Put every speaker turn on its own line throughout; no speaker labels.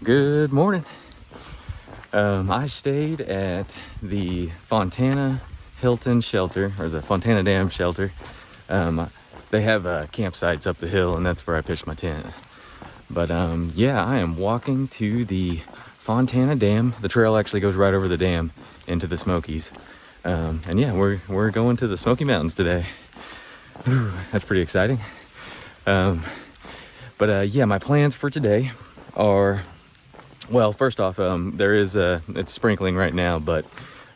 Good morning. I stayed at the Fontana Hilton shelter, or the Fontana Dam shelter. They have campsites up the hill, and that's where I pitched my tent. But yeah, I am walking to the Fontana Dam. The trail actually goes right over the dam into the Smokies. And yeah, we're going to the Smoky Mountains today. Whew, that's pretty exciting. But yeah, my plans for today are, well, first off, it's sprinkling right now, but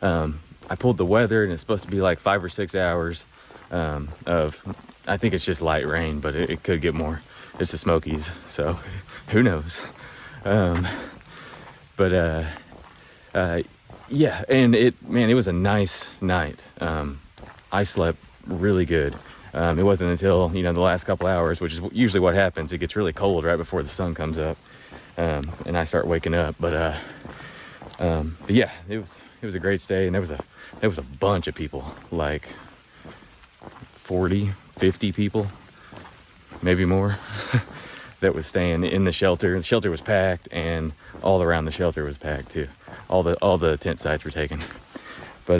I pulled the weather and it's supposed to be like 5 or 6 hours of, I think it's just light rain, but it could get more. It's the Smokies, so who knows. Yeah, and it was a nice night. I slept really good. It wasn't until, the last couple hours, which is usually what happens. It gets really cold right before the sun comes up, and I start waking up. But yeah, it was a great stay, and there was a bunch of people, like 40, 50 people, maybe more, that was staying in the shelter. The shelter was packed, and all around the shelter was packed too. All the tent sites were taken. But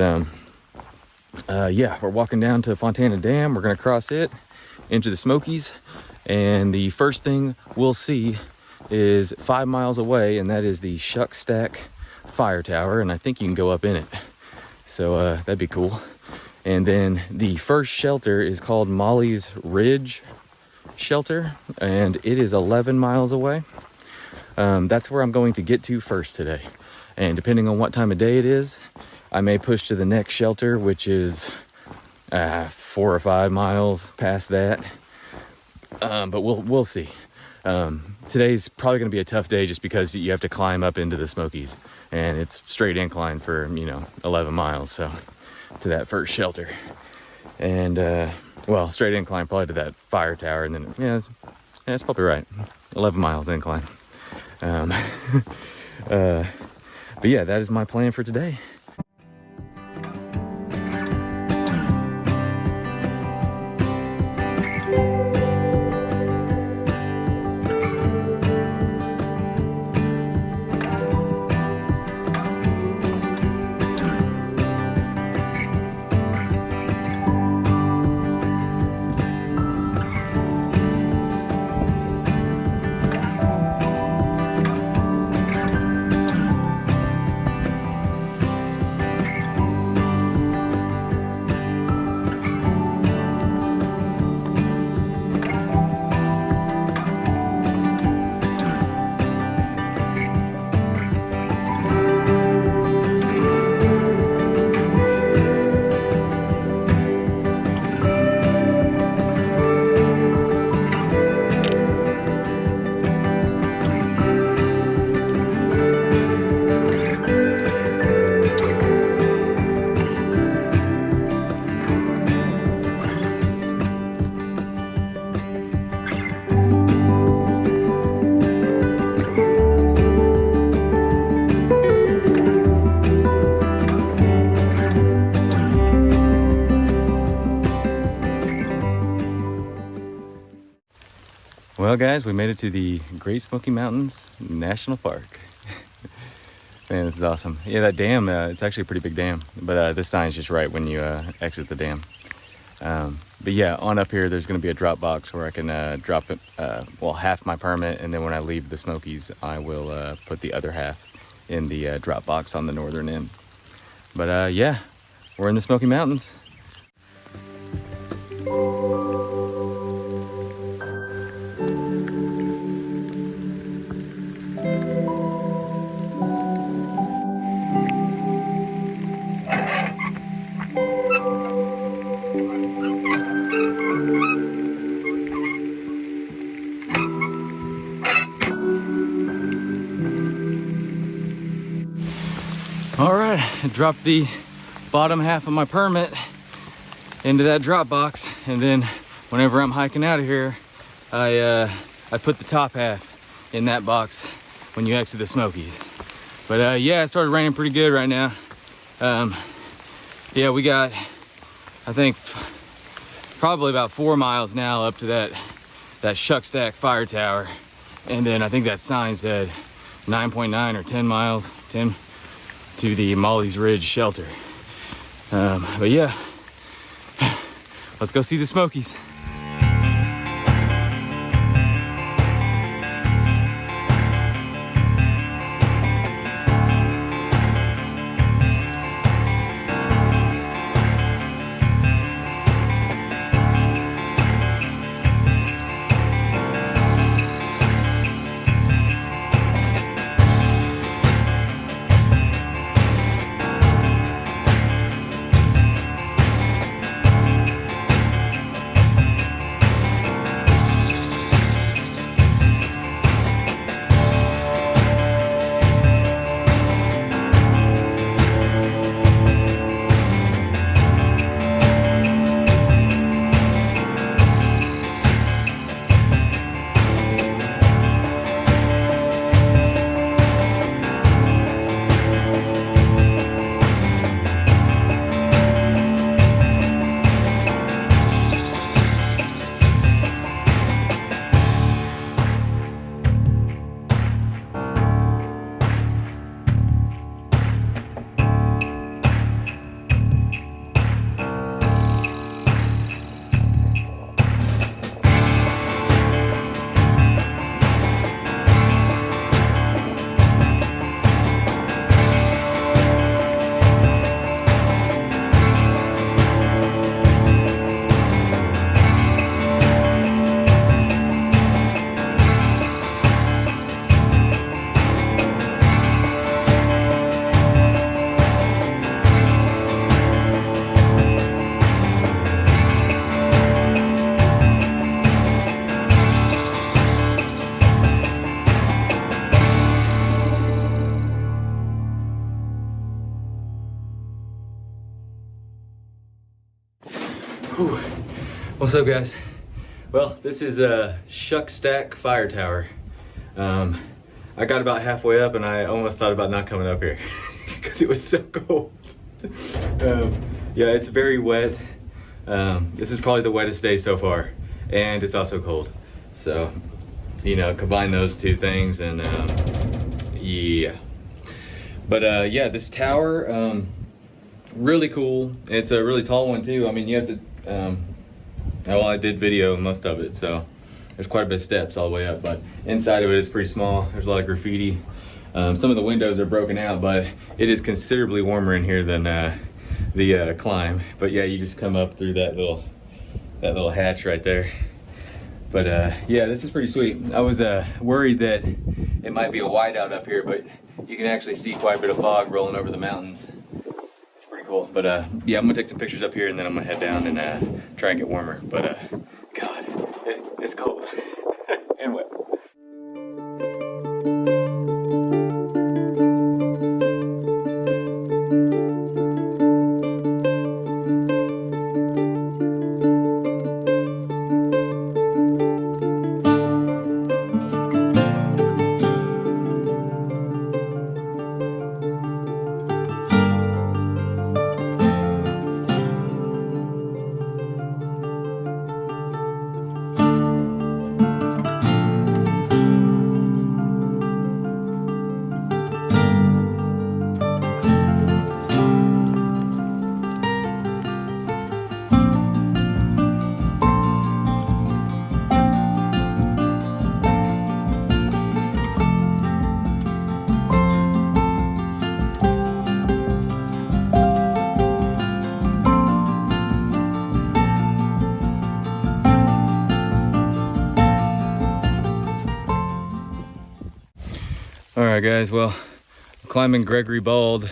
yeah, we're walking down to Fontana Dam. We're gonna cross it into the Smokies, and the first thing we'll see is 5 miles away, and that is the Shuck Stack Fire Tower, and I think you can go up in it. So that'd be cool. And then the first shelter is called Molly's Ridge Shelter, and it is 11 miles away. That's where I'm going to get to first today. And depending on what time of day it is, I may push to the next shelter, which is 4 or 5 miles past that. But we'll see. Today's probably going to be a tough day just because you have to climb up into the Smokies, and it's straight incline for 11 miles, so to that first shelter. And well, straight incline probably to that fire tower, and then that's probably right, 11 miles incline. But yeah, that is my plan for today. Well, guys, we made it to the Great Smoky Mountains National Park. Man, this is awesome. Yeah, that dam, it's actually a pretty big dam, but this sign's just right when you exit the dam. But yeah, on up here, there's going to be a drop box where I can drop it, half my permit, and then when I leave the Smokies, I will put the other half in the drop box on the northern end. But yeah, we're in the Smoky Mountains. All right, I dropped the bottom half of my permit into that drop box, and then whenever I'm hiking out of here, I put the top half in that box when you exit the Smokies. But yeah, it started raining pretty good right now. Yeah, we got, I think, probably about 4 miles now up to that Shuck Stack Fire Tower, and then I think that sign said 9.9 or 10 miles, 10 to the Molly's Ridge shelter. But yeah, let's go see the Smokies. Whew. What's up, guys? Well, this is a Shuck Stack Fire Tower. I got about halfway up and I almost thought about not coming up here because it was so cold. Yeah, it's very wet. This is probably the wettest day so far, and it's also cold. So, you know, combine those two things and yeah. But yeah, this tower, really cool. It's a really tall one too. I mean, you have to, well, I did video most of it, so there's quite a bit of steps all the way up, but inside of it is pretty small. There's a lot of graffiti. Some of the windows are broken out, but it is considerably warmer in here than the climb. But yeah, you just come up through that little hatch right there. But yeah, this is pretty sweet. I was worried that it might be a whiteout up here, but you can actually see quite a bit of fog rolling over the mountains. It's pretty cool. But yeah, I'm gonna take some pictures up here and then I'm gonna head down and try and get warmer. But God, it's cold and wet. Alright guys, well, I'm climbing Gregory Bald.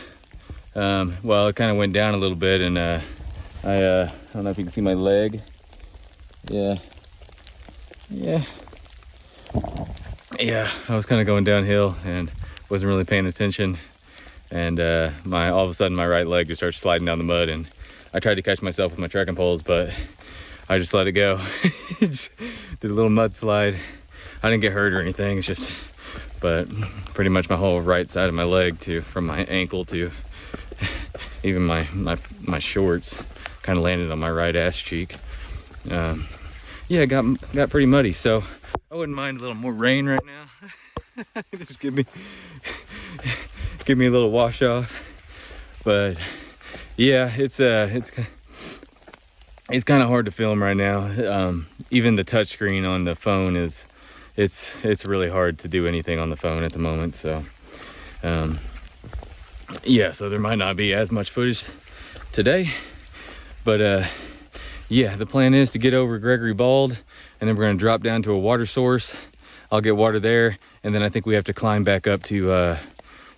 Well, it kind of went down a little bit and I don't know if you can see my leg. Yeah, I was kind of going downhill and wasn't really paying attention, and all of a sudden my right leg just started sliding down the mud, and I tried to catch myself with my trekking poles, but I just let it go. Just did a little mud slide. I didn't get hurt or anything, it's just, but pretty much my whole right side of my leg from my ankle to even my shorts kind of landed on my right ass cheek. Yeah, it got pretty muddy, so I wouldn't mind a little more rain right now. Just give me a little wash off. But yeah, it's kind of hard to film right now. Even the touch screen on the phone it's really hard to do anything on the phone at the moment. So yeah, so there might not be as much footage today, but yeah, the plan is to get over Gregory Bald, and then we're going to drop down to a water source. I'll get water there, and then I think we have to climb back up to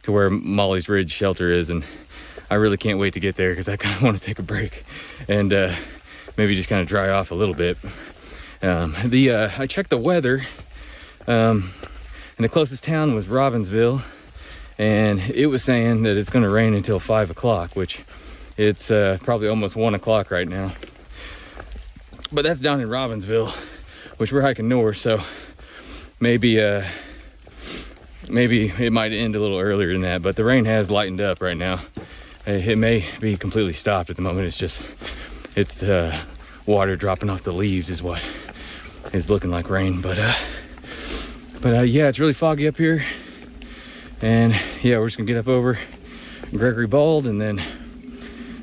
where Molly's Ridge shelter is, and I really can't wait to get there because I kind of want to take a break and maybe just kind of dry off a little bit. I checked the weather, and the closest town was Robbinsville, and it was saying that it's going to rain until 5 o'clock, which it's probably almost 1 o'clock right now. But that's down in Robbinsville, which we're hiking north, so maybe it might end a little earlier than that. But the rain has lightened up right now. It may be completely stopped at the moment. It's water dropping off the leaves is what is looking like rain. But yeah, it's really foggy up here. And yeah, we're just gonna get up over Gregory Bald and then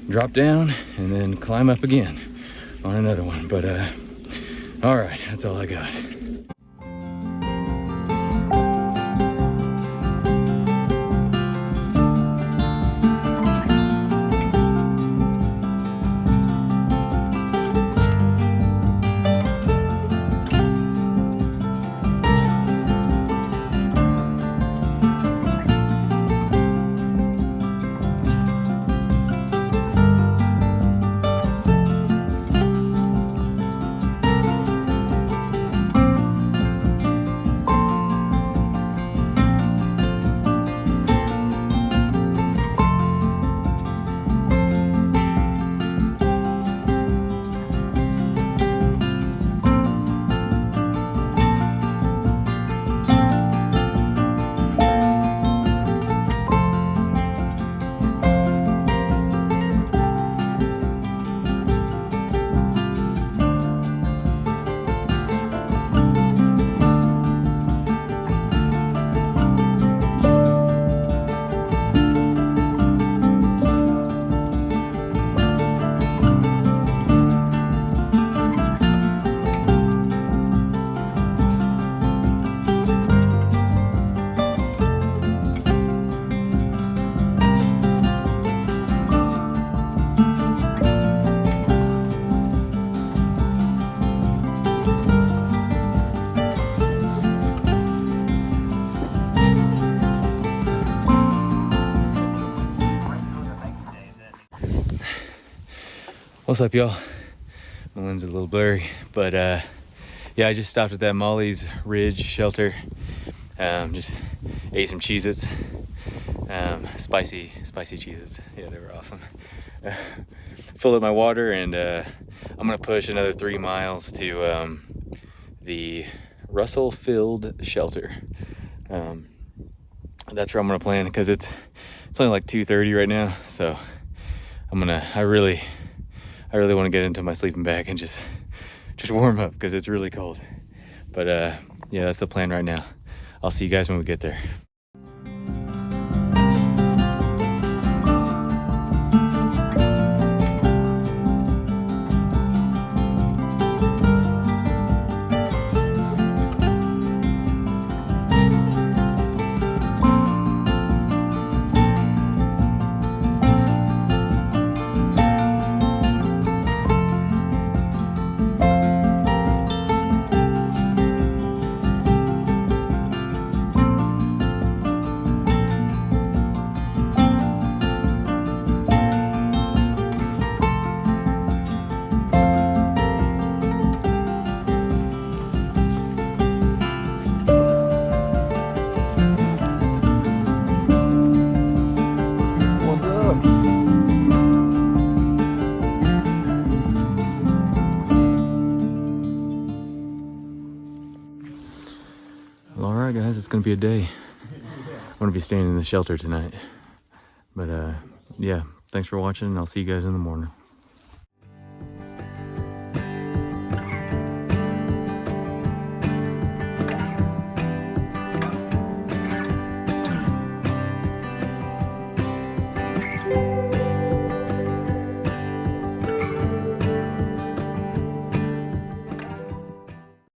drop down and then climb up again on another one. But all right, that's all I got. What's up, y'all? My lens is a little blurry, but yeah, I just stopped at that Molly's Ridge shelter. Just ate some Cheez-Its, spicy Cheez-Its. Yeah, they were awesome. Filled up my water, and I'm gonna push another 3 miles to the Russell Field shelter. That's where I'm gonna plan because it's only like 2:30 right now, so I really want to get into my sleeping bag and just warm up because it's really cold. But yeah, that's the plan right now. I'll see you guys when we get there. Alright guys, it's gonna be a day. I'm gonna be staying in the shelter tonight. But yeah, thanks for watching, and I'll see you guys in the morning.